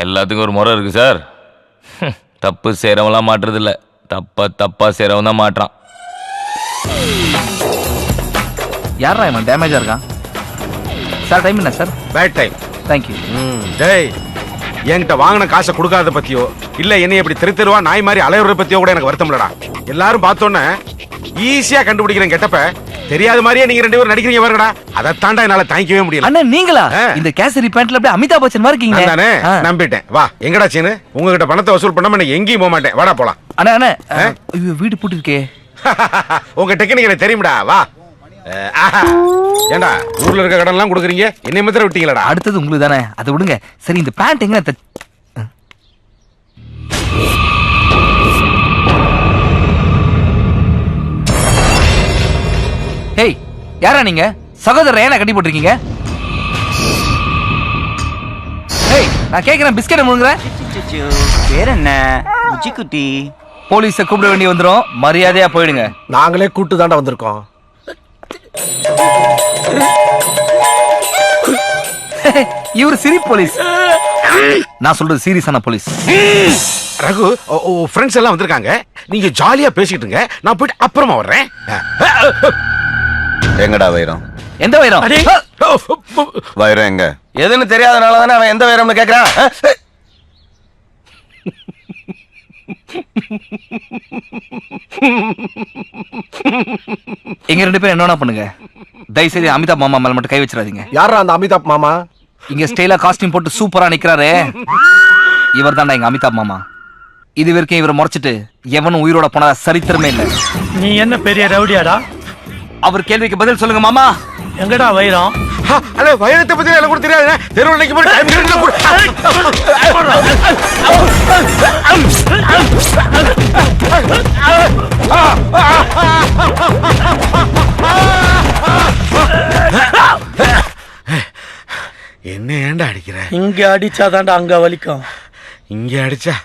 எல்லாத்துக்கும் ஒரு முறை இருக்கு சார். தப்பு செய்கிறவங்களாம் மாட்டுறதில்ல, தப்பா செய்கிறவன் தான் மாட்டுறான். யாரா இவன் டேமேஜாக இருக்கான் சார்? டைம் என்ன சார்? Bad time. தேங்க்யூ. டேய், என்கிட்ட வாங்கின காசை கொடுக்காத பத்தியோ இல்ல என்னை எப்படி தெருவா நாய் மாதிரி அலையுறத பத்தியோ கூட எனக்கு வருத்தம் இல்லடா. எல்லாரும் பார்த்தோன்னே ஈஸியா கண்டுபிடிக்கிறேன் கெட்டப்ப தெரியாத மாதிரியே நீங்க 2 பேரும் நடிக்கிறீங்க பாருங்கடா. அதை தாண்டா என்னால தாங்கிக்கவே முடியல. அண்ணா நீங்களா? இந்த கேசரி பேண்ட்ல அப்படியே அமிதாப் பச்சன் மாதிரி இருக்கீங்க. நானே நம்பிட்டேன். வா எங்கடா சீனு, உங்ககிட்ட பணத்தை வசூல் பண்ணாம எனக்கு எங்கேயும் போக மாட்டேன். வாடா போலாம். அண்ணா அண்ணா ஐயோ வீடு பூட்டி இருக்கே. உங்க டெக்னிக் எனக்கு தெரியும்டா. வா. ஏண்டா ஊர்ல இருக்க கடன் எல்லாம் கொடுக்குறீங்க, என்னை மாத்திரம் விட்டீங்களா? அடுத்தது உங்களுக்கு தானே, அதை விடுங்க. சரி இந்த பேண்ட் எங்க? ஹேய் யாரா நீங்க? சகோதரர் ஏன்னா கட்டி போட்டிருக்கீங்க? ஹேய் நான் கேக்குறேன், பிஸ்கெட் முழுங்குற? பேர் என்ன? உச்சிக்குட்டி. போலீஸை கூப்பிட வேண்டி வந்துரும், மரியாதையா போயிடுங்க. நாங்களே கூட்டு தாண்டா வந்திருக்கோம். இவரு சிரி போலீஸ், நான் சொல்றது சீரியஸான போலீஸ். ரகு ஃப்ரெண்ட்ஸ் எல்லாம் வந்திருக்காங்க, நீங்க ஜாலியா பேசிக்கிட்டுங்க, நான் போயிட்டு அப்புறமா வர்றேன். எங்கடா வைரம்? எந்த வைரம்? வைரம் எங்க? எதுன்னு தெரியாதனால தானே அவன் எந்த வைரம்னு கேட்கறான். எங்க 2 பேரும் என்ன பண்ணுங்க, தயவுசெய்து அமிதாப் மாமா மேல மட்டும் கை வச்சிடாதீங்க. யாரா அந்த அமிதாப் மாமா? இங்க ஸ்டைலா காஸ்டியூம் போட்டு சூப்பரா நிக்கிறாரு, இவர் தான்டா எங்க அமிதாப் மாமா. இது வரைக்கும் இவரை முறைச்சிட்டு எவனும் உயிரோட போனதா சரித்திரமே இல்ல. நீ என்ன பெரிய ரவுடியாடா? அவர் கேள்விக்கு பதில் சொல்லுங்க மாமா. எங்கடா வைரம்? அண்ணே வைரத்தை பத்தி எனக்கு கூட தெரியாது. தெருவுல நிக்க போய் டைம் என்ன ஏன்டா அடிக்கிற? இங்க அடிச்சாதான்டா அங்க வலிக்கும். இங்க அடிச்சா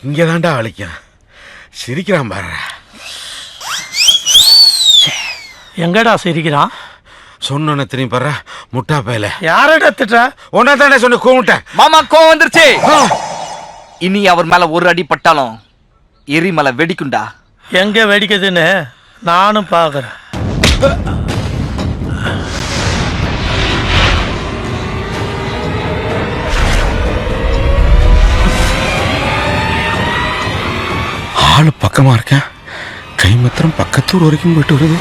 இங்க தான்டா வலிக்கும். சிரிக்கிறான் பாரு. எங்கடா சிரிக்கிறான்? சொன்ன திரும்பி பாரு முட்டா பையல. யாரடா திட்டுற? ஒன்னா தானே சொன்ன கூமுட்டேன். மாமா கோவம் வந்துருச்சு. இனி அவர் மேல ஒரு அடி பட்டாலும் எரிமலை வெடிக்குண்டா. எங்க வெடிக்குதுன்னு நானும் பாக்குறேன். ஆளு பக்கமா இருக்கேன், கை மாத்திரம் பக்கத்தூர் வரைக்கும் போயிட்டு வருது.